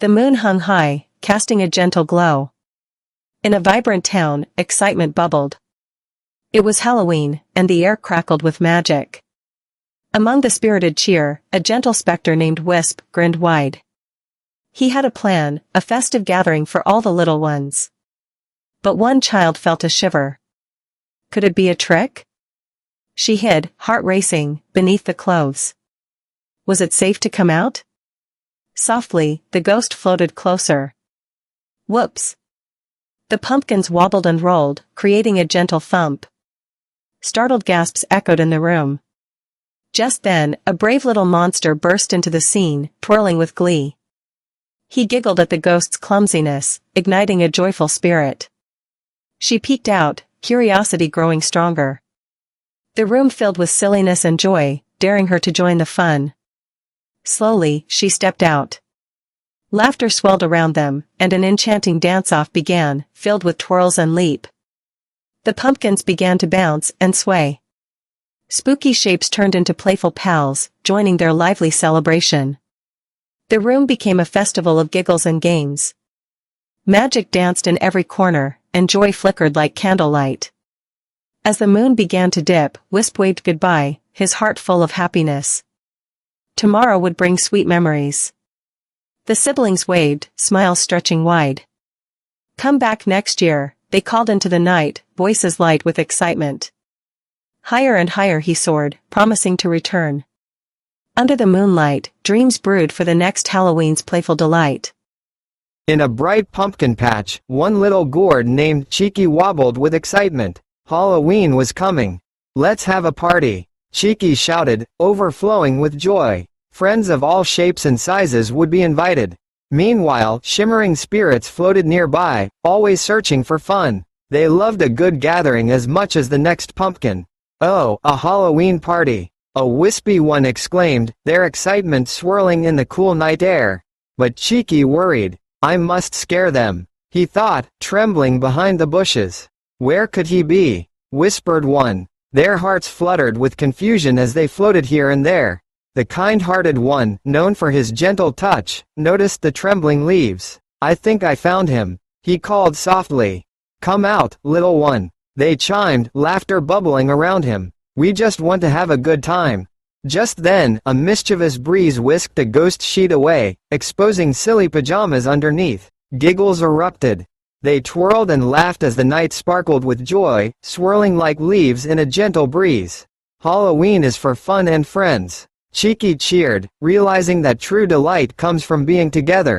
The moon hung high, casting a gentle glow. In a vibrant town, excitement bubbled. It was Halloween, and the air crackled with magic. Among the spirited cheer, a gentle specter named Wisp grinned wide. He had a plan, a festive gathering for all the little ones. But one child felt a shiver. Could it be a trick? She hid, heart racing, beneath the clothes. Was it safe to come out? Softly, the ghost floated closer. Whoops! The pumpkins wobbled and rolled, creating a gentle thump. Startled gasps echoed in the room. Just then, a brave little monster burst into the scene, twirling with glee. He giggled at the ghost's clumsiness, igniting a joyful spirit. She peeked out, curiosity growing stronger. The room filled with silliness and joy, daring her to join the fun. Slowly, she stepped out. Laughter swelled around them, and an enchanting dance-off began, filled with twirls and leap. The pumpkins began to bounce and sway. Spooky shapes turned into playful pals, joining their lively celebration. The room became a festival of giggles and games. Magic danced in every corner, and joy flickered like candlelight. As the moon began to dip, Wisp waved goodbye, his heart full of happiness. Tomorrow would bring sweet memories. The siblings waved, smiles stretching wide. Come back next year, they called into the night, voices light with excitement. Higher and higher he soared, promising to return. Under the moonlight, dreams brewed for the next Halloween's playful delight. In a bright pumpkin patch, one little gourd named Cheeky wobbled with excitement. Halloween was coming. Let's have a party, Cheeky shouted, overflowing with joy. Friends of all shapes and sizes would be invited. Meanwhile, shimmering spirits floated nearby, always searching for fun. They loved a good gathering as much as the next pumpkin. Oh, a Halloween party! A wispy one exclaimed, their excitement swirling in the cool night air. But Cheeky worried. I must scare them, he thought, trembling behind the bushes. Where could he be? Whispered one. Their hearts fluttered with confusion as they floated here and there. The kind-hearted one, known for his gentle touch, noticed the trembling leaves. I think I found him, he called softly. Come out, little one. They chimed, laughter bubbling around him. We just want to have a good time. Just then, a mischievous breeze whisked a ghost sheet away, exposing silly pajamas underneath. Giggles erupted. They twirled and laughed as the night sparkled with joy, swirling like leaves in a gentle breeze. Halloween is for fun and friends. Cheeky cheered, realizing that true delight comes from being together.